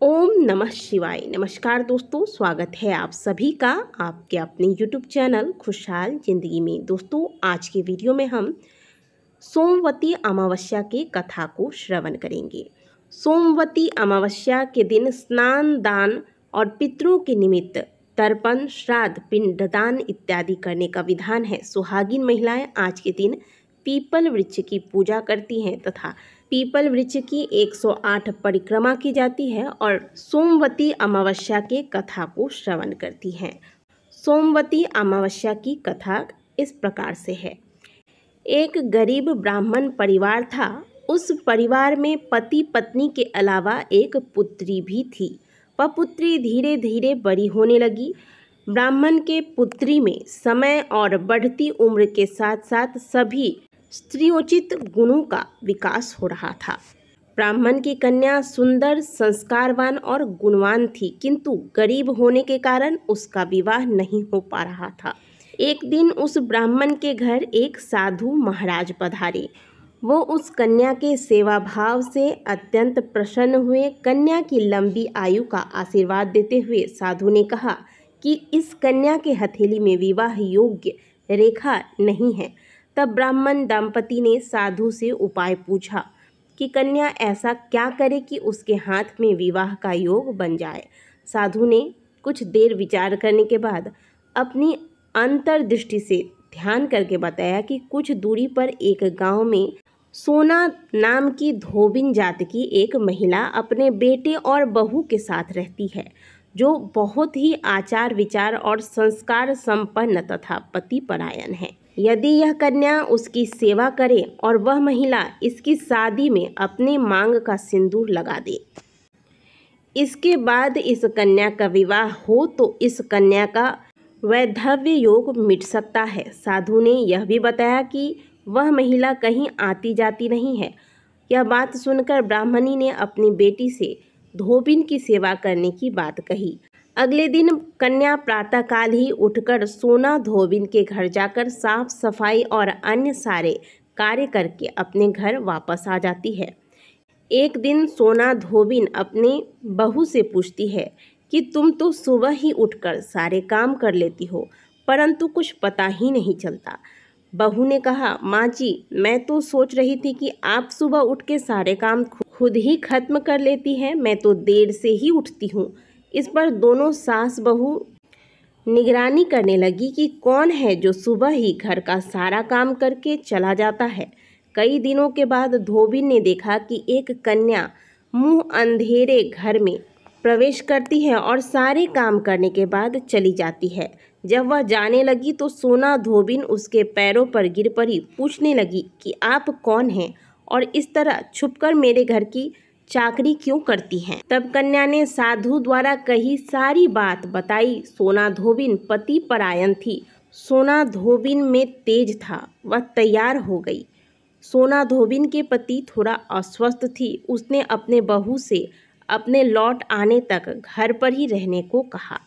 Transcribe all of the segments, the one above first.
ओम नमः शिवाय। नमस्कार दोस्तों, स्वागत है आप सभी का आपके अपने YouTube चैनल खुशहाल जिंदगी में। दोस्तों, आज के वीडियो में हम सोमवती अमावस्या के कथा को श्रवण करेंगे। सोमवती अमावस्या के दिन स्नान, दान और पितरों के निमित्त तर्पण, श्राद्ध, पिंडदान इत्यादि करने का विधान है। सुहागिन महिलाएं आज के दिन पीपल वृक्ष की पूजा करती हैं तथा पीपल वृक्ष की 108 परिक्रमा की जाती है और सोमवती अमावस्या के कथा को श्रवण करती हैं। सोमवती अमावस्या की कथा इस प्रकार से है। एक गरीब ब्राह्मण परिवार था। उस परिवार में पति पत्नी के अलावा एक पुत्री भी थी। वह पुत्री धीरे धीरे बड़ी होने लगी। ब्राह्मण के पुत्री में समय और बढ़ती उम्र के साथ साथ सभी स्त्रियोचित गुणों का विकास हो रहा था। ब्राह्मण की कन्या सुंदर, संस्कारवान और गुणवान थी, किंतु गरीब होने के कारण उसका विवाह नहीं हो पा रहा था। एक दिन उस ब्राह्मण के घर एक साधु महाराज पधारे। वो उस कन्या के सेवा भाव से अत्यंत प्रसन्न हुए। कन्या की लंबी आयु का आशीर्वाद देते हुए साधु ने कहा कि इस कन्या के हथेली में विवाह योग्य रेखा नहीं है। तब ब्राह्मण दंपति ने साधु से उपाय पूछा कि कन्या ऐसा क्या करे कि उसके हाथ में विवाह का योग बन जाए। साधु ने कुछ देर विचार करने के बाद अपनी अंतर्दृष्टि से ध्यान करके बताया कि कुछ दूरी पर एक गांव में सोना नाम की धोबिन जाति की एक महिला अपने बेटे और बहू के साथ रहती है, जो बहुत ही आचार विचार और संस्कार संपन्न तथा पतिपरायण है। यदि यह कन्या उसकी सेवा करे और वह महिला इसकी शादी में अपने मांग का सिंदूर लगा दे, इसके बाद इस कन्या का विवाह हो तो इस कन्या का वैधव्य योग मिट सकता है। साधु ने यह भी बताया कि वह महिला कहीं आती जाती नहीं है। यह बात सुनकर ब्राह्मणी ने अपनी बेटी से धोबिन की सेवा करने की बात कही। अगले दिन कन्या प्रातःकाल ही उठकर सोना धोबिन के घर जाकर साफ सफाई और अन्य सारे कार्य करके अपने घर वापस आ जाती है। एक दिन सोना धोबिन अपनी बहू से पूछती है कि तुम तो सुबह ही उठकर सारे काम कर लेती हो, परंतु कुछ पता ही नहीं चलता। बहू ने कहा, माँ जी, मैं तो सोच रही थी कि आप सुबह उठ के सारे काम खुद ही खत्म कर लेती हैं, मैं तो देर से ही उठती हूँ। इस पर दोनों सास बहू निगरानी करने लगी कि कौन है जो सुबह ही घर का सारा काम करके चला जाता है। कई दिनों के बाद धोबिन ने देखा कि एक कन्या मुंह अंधेरे घर में प्रवेश करती है और सारे काम करने के बाद चली जाती है। जब वह जाने लगी तो सोना धोबिन उसके पैरों पर गिर पड़ी, पूछने लगी कि आप कौन हैं और इस तरह छुपकर मेरे घर की चाकरी क्यों करती हैं। तब कन्या ने साधु द्वारा कही सारी बात बताई। सोना धोबिन पति परायण थी। सोना धोबिन में तेज था। वह तैयार हो गई। सोना धोबिन के पति थोड़ा अस्वस्थ थी। उसने अपने बहू से अपने लौट आने तक घर पर ही रहने को कहा।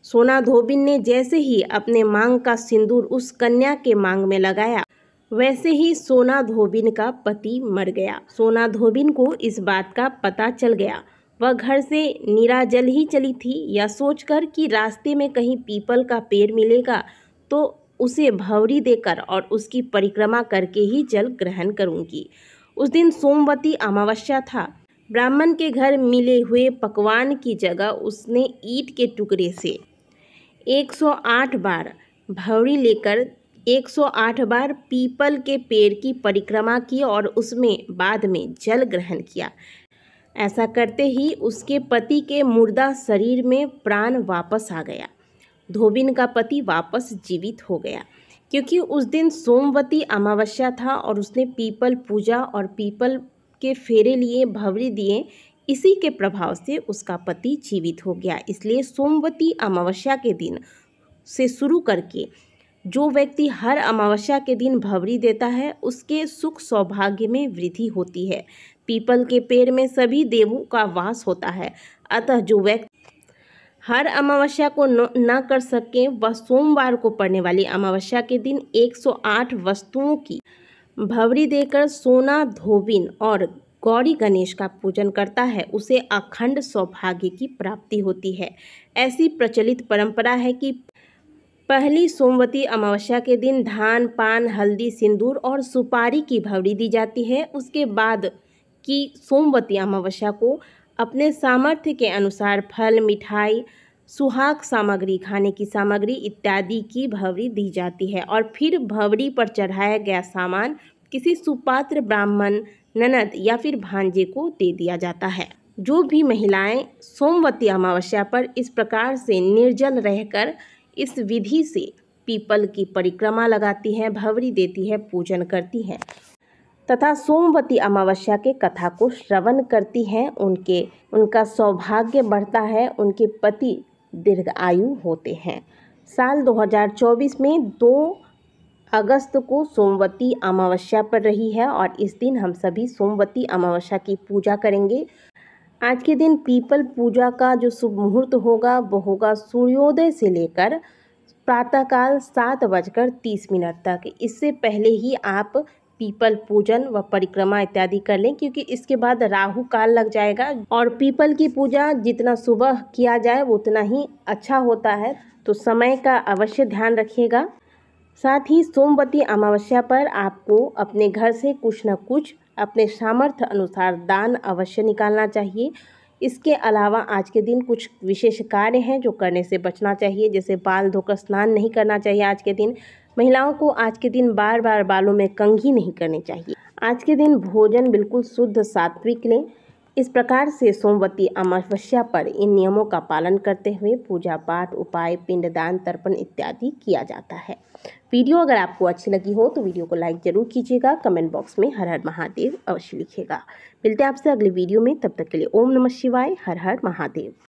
सोना धोबिन ने जैसे ही अपने मांग का सिंदूर उस कन्या के मांग में लगाया, वैसे ही सोना धोबिन का पति मर गया। सोना धोबिन को इस बात का पता चल गया। वह घर से निराजल ही चली थी, यह सोचकर कि रास्ते में कहीं पीपल का पेड़ मिलेगा तो उसे भंवरी देकर और उसकी परिक्रमा करके ही जल ग्रहण करूंगी। उस दिन सोमवती अमावस्या था। ब्राह्मण के घर मिले हुए पकवान की जगह उसने ईंट के टुकड़े से 108 बार भंवरी लेकर 108 बार पीपल के पेड़ की परिक्रमा की और उसमें बाद में जल ग्रहण किया। ऐसा करते ही उसके पति के मुर्दा शरीर में प्राण वापस आ गया। धोबिन का पति वापस जीवित हो गया, क्योंकि उस दिन सोमवती अमावस्या था और उसने पीपल पूजा और पीपल के फेरे लिए, भंवरी दिए। इसी के प्रभाव से उसका पति जीवित हो गया। इसलिए सोमवती अमावस्या के दिन से शुरू करके जो व्यक्ति हर अमावस्या के दिन भंवरी देता है, उसके सुख सौभाग्य में वृद्धि होती है। पीपल के पेड़ में सभी देवों का वास होता है। अतः जो व्यक्ति हर अमावस्या को न कर सके, वह सोमवार को पड़ने वाली अमावस्या के दिन 108 वस्तुओं की भंवरी देकर सोना धोबिन और गौरी गणेश का पूजन करता है उसे अखंड सौभाग्य की प्राप्ति होती है। ऐसी प्रचलित परंपरा है कि पहली सोमवती अमावस्या के दिन धान, पान, हल्दी, सिंदूर और सुपारी की भवरी दी जाती है। उसके बाद की सोमवती अमावस्या को अपने सामर्थ्य के अनुसार फल, मिठाई, सुहाग सामग्री, खाने की सामग्री इत्यादि की भवरी दी जाती है और फिर भवरी पर चढ़ाया गया सामान किसी सुपात्र ब्राह्मण, ननद या फिर भांजे को दे दिया जाता है। जो भी महिलाएं सोमवती अमावस्या पर इस प्रकार से निर्जल रहकर इस विधि से पीपल की परिक्रमा लगाती हैं, भवरी देती है, पूजन करती हैं तथा सोमवती अमावस्या के कथा को श्रवण करती हैं, उनका सौभाग्य बढ़ता है, उनके पति दीर्घायु होते हैं। साल 2024 में 2 अगस्त को सोमवती अमावस्या पर रही है और इस दिन हम सभी सोमवती अमावस्या की पूजा करेंगे। आज के दिन पीपल पूजा का जो शुभ मुहूर्त होगा वो होगा सूर्योदय से लेकर प्रातःकाल 7:30 तक। इससे पहले ही आप पीपल पूजन व परिक्रमा इत्यादि कर लें, क्योंकि इसके बाद राहु काल लग जाएगा और पीपल की पूजा जितना सुबह किया जाए वो उतना ही अच्छा होता है, तो समय का अवश्य ध्यान रखिएगा। साथ ही सोमवती अमावस्या पर आपको अपने घर से कुछ न कुछ अपने सामर्थ्य अनुसार दान अवश्य निकालना चाहिए। इसके अलावा आज के दिन कुछ विशेष कार्य हैं जो करने से बचना चाहिए, जैसे बाल धोकर स्नान नहीं करना चाहिए आज के दिन। महिलाओं को आज के दिन बार बार बालों में कंघी नहीं करनी चाहिए। आज के दिन भोजन बिल्कुल शुद्ध सात्विक लें। इस प्रकार से सोमवती अमावस्या पर इन नियमों का पालन करते हुए पूजा पाठ, उपाय, पिंडदान, तर्पण इत्यादि किया जाता है। वीडियो अगर आपको अच्छी लगी हो तो वीडियो को लाइक जरूर कीजिएगा। कमेंट बॉक्स में हर हर महादेव अवश्य लिखिएगा। मिलते हैं आपसे अगले वीडियो में, तब तक के लिए ओम नमः शिवाय, हर हर महादेव।